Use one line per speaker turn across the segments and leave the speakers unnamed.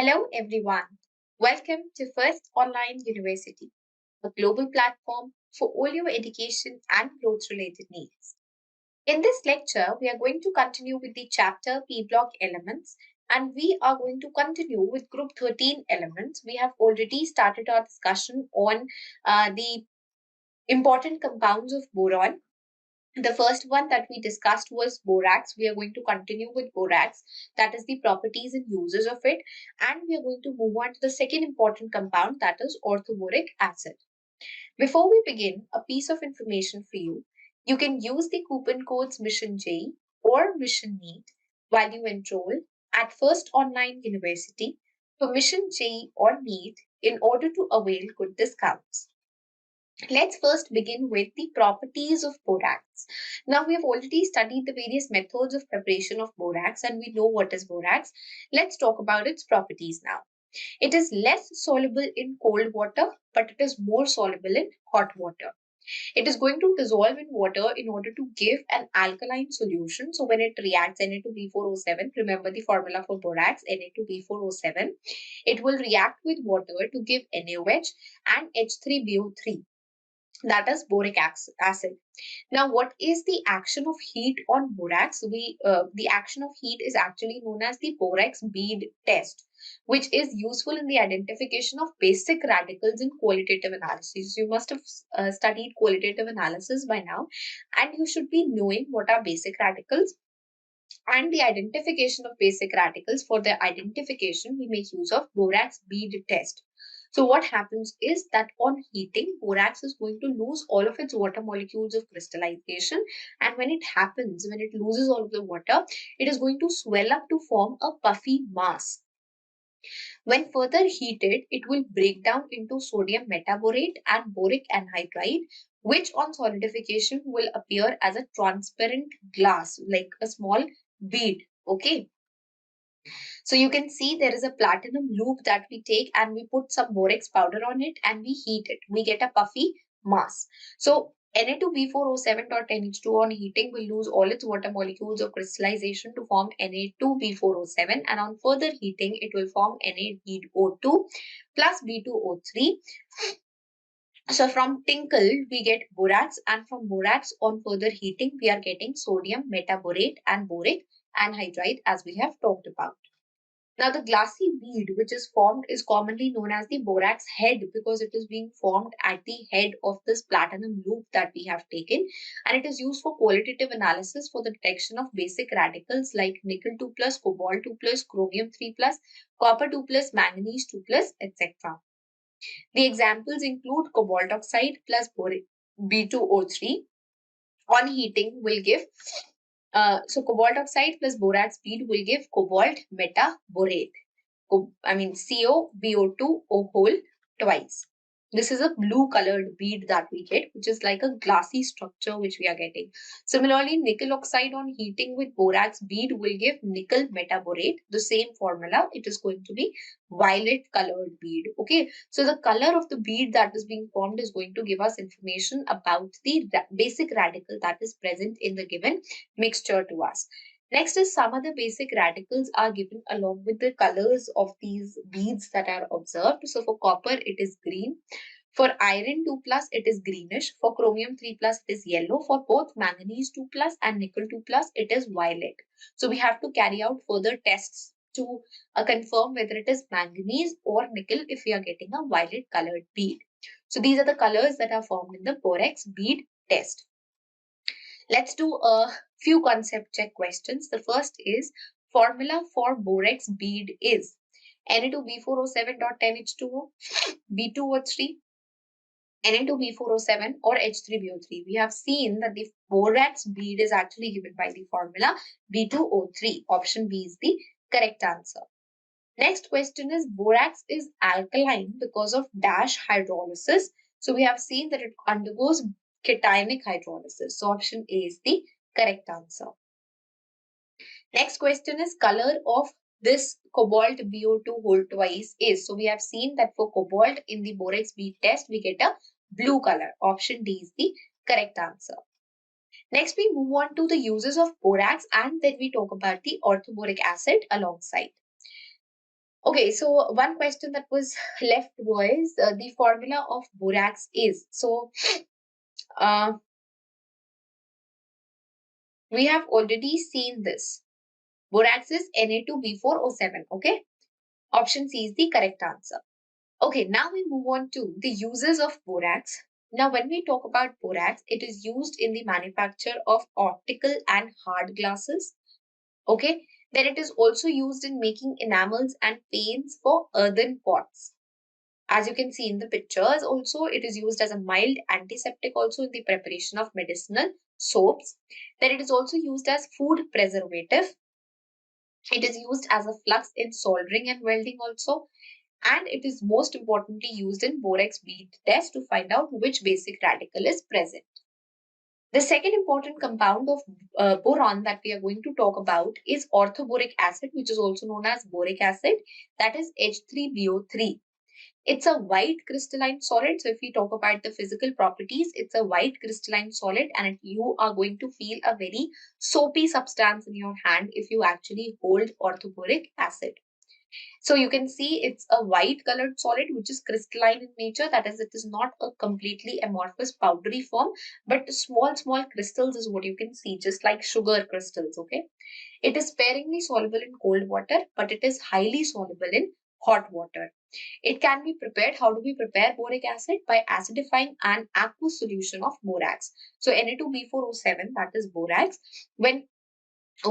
Hello, everyone. Welcome to First Online University, a global platform for all your education and growth related needs. In this lecture, we are going to continue with the chapter P block elements, and we are going to continue with group 13 elements. We have already started our discussion on the important compounds of boron. The first one that we discussed was borax. We are going to continue with borax, that is the properties and uses of it. And we are going to move on to the second important compound, that is orthoboric acid. Before we begin, a piece of information for you. You can use the coupon codes Mission J or Mission NEET while you enroll at First Online University for Mission J or NEET in order to avail good discounts. Let's first begin with the properties of borax. Now, we have already studied the various methods of preparation of borax and we know what is borax. Let's talk about its properties now. It is less soluble in cold water, but it is more soluble in hot water. It is going to dissolve in water in order to give an alkaline solution. So when it reacts Na2B4O7, remember the formula for borax, Na2B4O7, it will react with water to give NaOH and H3BO3, that is boric acid. Now, what is the action of heat on borax? The action of heat is actually known as the borax bead test, which is useful in the identification of basic radicals in qualitative analysis. You must have studied qualitative analysis by now, and you should be knowing what are basic radicals and the identification of basic radicals. For the identification, we make use of borax bead test. So what happens is that on heating, borax is going to lose all of its water molecules of crystallization. And when it happens, when it loses all of the water, it is going to swell up to form a puffy mass. When further heated, it will break down into sodium metaborate and boric anhydride, which on solidification will appear as a transparent glass, like a small bead. Okay. So you can see there is a platinum loop that we take and we put some borax powder on it and we heat it. We get a puffy mass. So Na2B4O7.NH2 on heating will lose all its water molecules of crystallization to form Na2B4O7, and on further heating it will form NaBO2 plus B2O3. So from tinkle we get borax, and from borax on further heating we are getting sodium metaborate and boric anhydride, as we have talked about. Now, the glassy bead which is formed is commonly known as the borax head because it is being formed at the head of this platinum loop that we have taken, and it is used for qualitative analysis for the detection of basic radicals like nickel 2 plus, cobalt 2 plus, chromium 3 plus, copper 2 plus, manganese 2 plus, etc. The examples include cobalt oxide plus B2O3 on heating will give so cobalt oxide plus borax bead will give cobalt metaborate. COBO2 O whole twice. This is a blue colored bead that we get, which is like a glassy structure which we are getting. Similarly, nickel oxide on heating with borax bead will give nickel metaborate. The same formula, it is going to be violet colored bead. Okay, so the color of the bead that is being formed is going to give us information about the basic radical that is present in the given mixture to us. Next is some other basic radicals are given along with the colors of these beads that are observed. So for copper, it is green. For iron 2 plus, it is greenish. For chromium 3 plus, it is yellow. For both manganese 2 plus and nickel 2 plus, it is violet. So we have to carry out further tests to confirm whether it is manganese or nickel if we are getting a violet colored bead. So these are the colors that are formed in the borax bead test. Let's do a few concept check questions. The first is formula for borax bead is Na2B4O7.10H2O, B2O3, Na2B4O7 or H3BO3. We have seen that the borax bead is actually given by the formula B2O3. Option B is the correct answer. Next question is borax is alkaline because of dash hydrolysis. So we have seen that it undergoes cationic hydrolysis. So option A is the correct answer. Next question is color of this cobalt BO2 whole twice is. So we have seen that for cobalt in the borax bead test, we get a blue color. Option D is the correct answer. Next, we move on to the uses of borax and then we talk about the orthoboric acid alongside. Okay, so one question that was left was the formula of borax is. So uh, we have already seen this. Borax is Na2B4O7. Okay, option C is the correct answer. Okay, now we move on to the uses of borax. Now, when we talk about borax, it is used in the manufacture of optical and hard glasses. Okay, then it is also used in making enamels and paints for earthen pots. As you can see in the pictures, also it is used as a mild antiseptic also in the preparation of medicinal soaps. Then it is also used as food preservative. It is used as a flux in soldering and welding also. And it is most importantly used in borax bead test to find out which basic radical is present. The second important compound of boron that we are going to talk about is orthoboric acid, which is also known as boric acid, that is H3BO3. It's a white crystalline solid. So if we talk about the physical properties, it's a white crystalline solid and you are going to feel a very soapy substance in your hand if you actually hold orthoboric acid. So you can see it's a white colored solid which is crystalline in nature. That is, it is not a completely amorphous powdery form, but small crystals is what you can see, just like sugar crystals. Okay. It is sparingly soluble in cold water, but it is highly soluble in hot water. It can be prepared. How do we prepare boric acid? By acidifying an aqueous solution of borax. So Na2B4O7, that is borax. When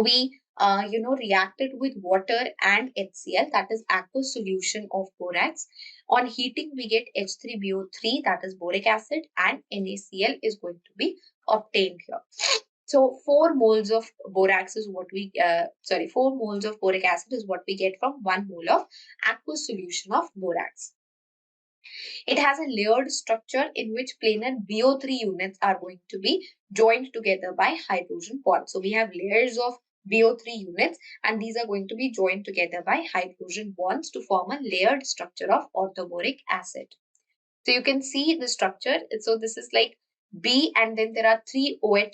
we reacted with water and HCl, that is aqueous solution of borax. On heating, we get H3BO3, that is boric acid, and NaCl is going to be obtained here. So 4 moles of borax is what we, 4 moles of boric acid is what we get from 1 mole of aqueous solution of borax. It has a layered structure in which planar BO3 units are going to be joined together by hydrogen bonds. So we have layers of BO3 units and these are going to be joined together by hydrogen bonds to form a layered structure of orthoboric acid. So you can see the structure. So this is like B and then there are 3 OH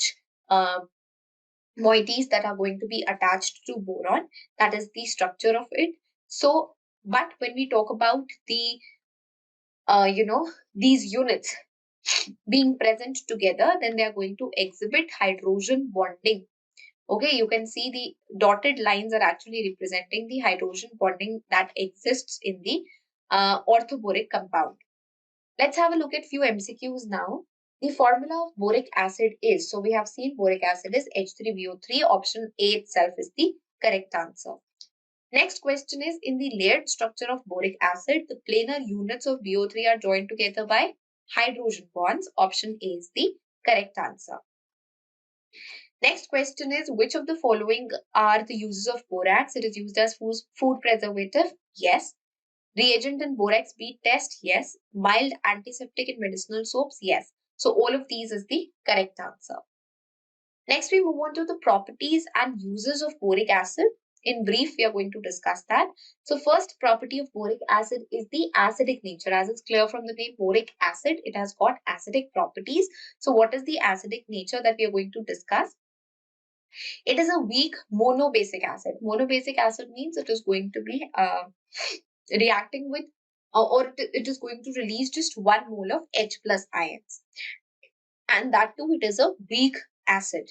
moieties that are going to be attached to boron. That is the structure of it. So, but when we talk about the these units being present together, then they are going to exhibit hydrogen bonding. Okay, you can see the dotted lines are actually representing the hydrogen bonding that exists in the orthoboric compound. Let's have a look at few MCQs now. The formula of boric acid is, so we have seen boric acid is H3BO3. Option A itself is the correct answer. Next question is, in the layered structure of boric acid, the planar units of BO3 are joined together by hydrogen bonds. Option A is the correct answer. Next question is, which of the following are the uses of borax? It is used as food preservative. Yes. Reagent in borax bead test. Yes. Mild antiseptic in medicinal soaps. Yes. So all of these is the correct answer. Next, we move on to the properties and uses of boric acid. In brief, we are going to discuss that. So first property of boric acid is the acidic nature. As it's clear from the name boric acid, it has got acidic properties. So what is the acidic nature that we are going to discuss? It is a weak monobasic acid. Monobasic acid means it is going to be reacting with or it is going to release just 1 mole of H plus ions. And that too, it is a weak acid.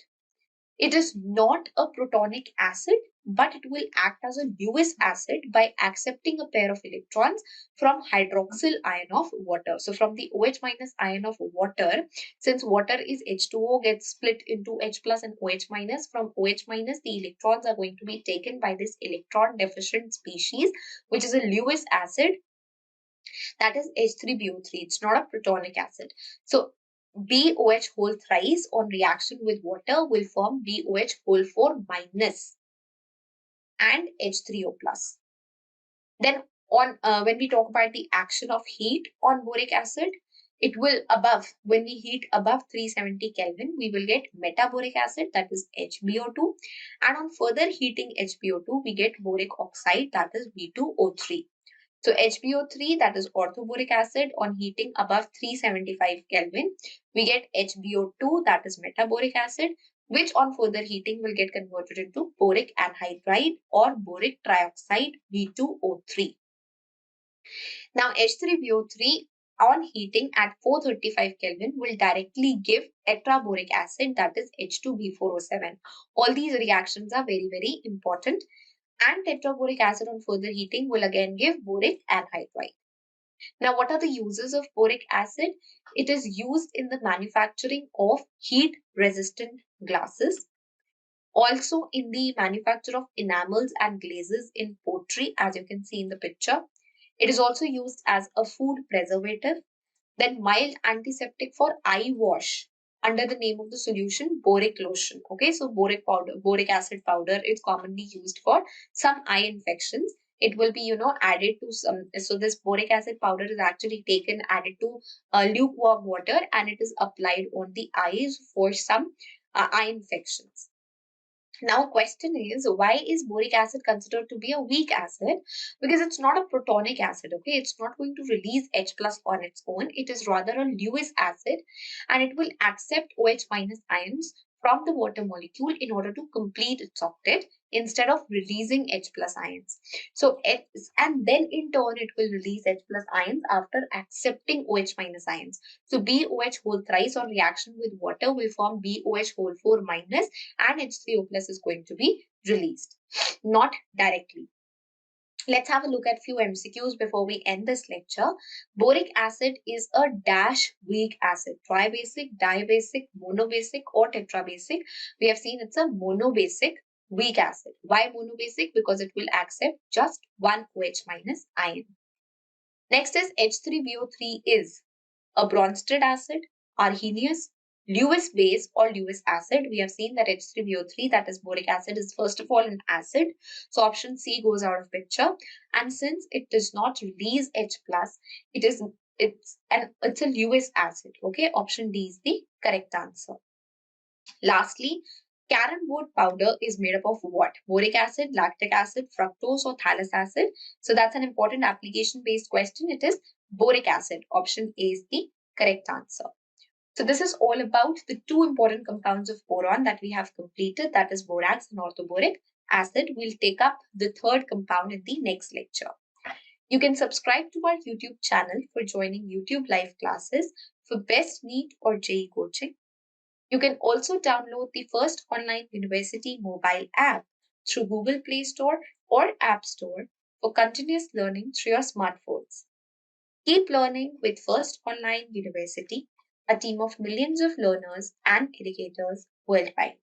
It is not a protonic acid, but it will act as a Lewis acid by accepting a pair of electrons from hydroxyl ion of water. So from the OH minus ion of water, since water is H2O gets split into H plus and OH minus, from OH minus the electrons are going to be taken by this electron deficient species, which is a Lewis acid, that is H3BO3. It's not a protonic acid. So BOH whole thrice on reaction with water will form BOH whole 4 minus and H3O plus. Then on when we talk about the action of heat on boric acid, it will when we heat above 370 Kelvin, we will get metaboric acid, that is HbO2. And on further heating HbO2, we get boric oxide, that is B2O3. So HbO3, that is orthoboric acid, on heating above 375 Kelvin, we get HbO2, that is metaboric acid. which on further heating will get converted into boric anhydride or boric trioxide B2O3. Now H3BO3 on heating at 435 Kelvin will directly give tetraboric acid, that is H2B4O7. All these reactions are very, very important, and tetraboric acid on further heating will again give boric anhydride. Now, what are the uses of boric acid? It is used in the manufacturing of heat resistant glasses, also in the manufacture of enamels and glazes in pottery, as you can see in the picture. It is also used as a food preservative, then mild antiseptic for eye wash under the name of the solution boric lotion. Okay, so boric powder, boric acid powder is commonly used for some eye infections. It will be, added to some. So this boric acid powder is actually taken, added to lukewarm water, and it is applied on the eyes for some eye infections. Now, question is, why is boric acid considered to be a weak acid? Because it's not a protonic acid, okay? It's not going to release H plus on its own. It is rather a Lewis acid, and it will accept OH minus ions from the water molecule in order to complete its octet instead of releasing H plus ions. So, and then in turn, it will release H plus ions after accepting OH minus ions. So, BOH whole thrice on reaction with water will form BOH whole 4 minus, and H3O plus is going to be released, not directly. Let's have a look at few MCQs before we end this lecture. Boric acid is a dash weak acid. Tribasic, dibasic, monobasic or tetrabasic. We have seen it's a monobasic weak acid. Why monobasic? Because it will accept just one OH minus ion. Next is H3BO3 is a Bronsted acid, arrhenius, Lewis base or Lewis acid. We have seen that H3BO3, that is boric acid, is first of all an acid. So option C goes out of picture. And since it does not release H plus, it's a Lewis acid. Okay, option D is the correct answer. Lastly, carrom board powder is made up of what? Boric acid, lactic acid, fructose or thallus acid. So that's an important application based question. It is boric acid. Option A is the correct answer. So this is all about the two important compounds of boron that we have completed, that is borax and orthoboric acid. We'll take up the third compound in the next lecture. You can subscribe to our YouTube channel for joining YouTube live classes for best NEET or JEE coaching. You can also download the First Online University mobile app through Google Play Store or App Store for continuous learning through your smartphones. Keep learning with First Online University, a team of millions of learners and educators worldwide.